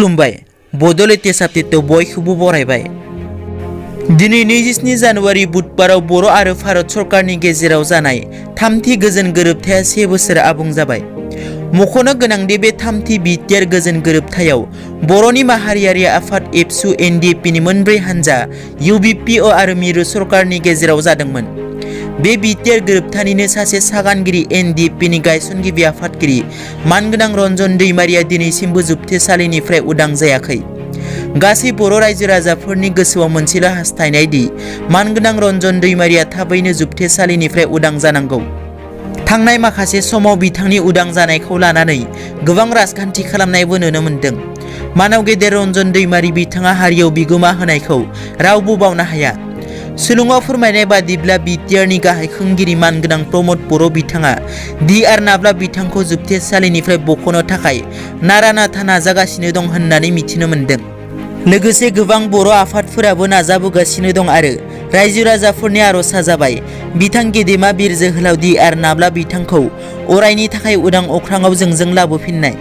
खुलुमबाय बड'लेण्ड साबजेक्टआव बयखौबो बरायबाय। दिनै 27 जानुवारि बुधबाराव बर' आरो भारत सरकारनि गेजेराव जानाय थामथि गोजोन गोरोबथाया 1 बोसोर आबुं जाबाय। मख'नो गोनांदि बे थामथि बिटिआर गोजोन गोरोबथायाव बर'नि माहारियारि आफाद एबसु एनडिएफबिनि मोनब्रै हानजा इउबिपिअ आरो मिरु सरकारनि गेजेराव जादोंमोन। बे बिटिआर गोरोबथानिनो सासे सागानगिरि एनडिएफबिनि गायसनगिरि आफादगिरि मानगोनां रन्जन दैमारिया दिनैसिमबो जोबथेसालिनिफ्राय उदां जायाखै। गासै बर' रायजो राजाफोरनि गोसोआव मोनसेल' हास्थायनाय दि मानगोनां रन्जन दैमारिया थाबैनो जोबथेसालिनिफ्राय उदां जानांगौ। थांनाय माखासे समाव बिथांनि उदां जानायखौ लानानै गोबां राजखान्थि खालामनायबो नुनो मोन्दों। मानव गेदेर रन्जन दैमारि बिथाङा हारियाव बिगोमा होनायखौ रावबो बावनो हाया। सुलुङाव फोरमायनाय बादिब्ला बिटिआरनि गाहाय खुंगिरि मानगोनां प्रमद बर' बिथाङा डिआर नाब्ला बिथांखौ जोबथेसालिनिफ्राय बख'नो थाखाय नारा नाथा नाजागासिनो दं होननानै मिथिनो मोन्दों। लोगोसे गोबां बर' आफादफोराबो नाजाबोगासिनो दं आरो रायजो राजाफोरनि आर'जआ जाबाय बिथां गेदेमा बिर जोहोलाव डिआर नाब्ला बिथांखौ अरायनि थाखाय उदां अख्राङाव जोंजों लाबोफिननाय।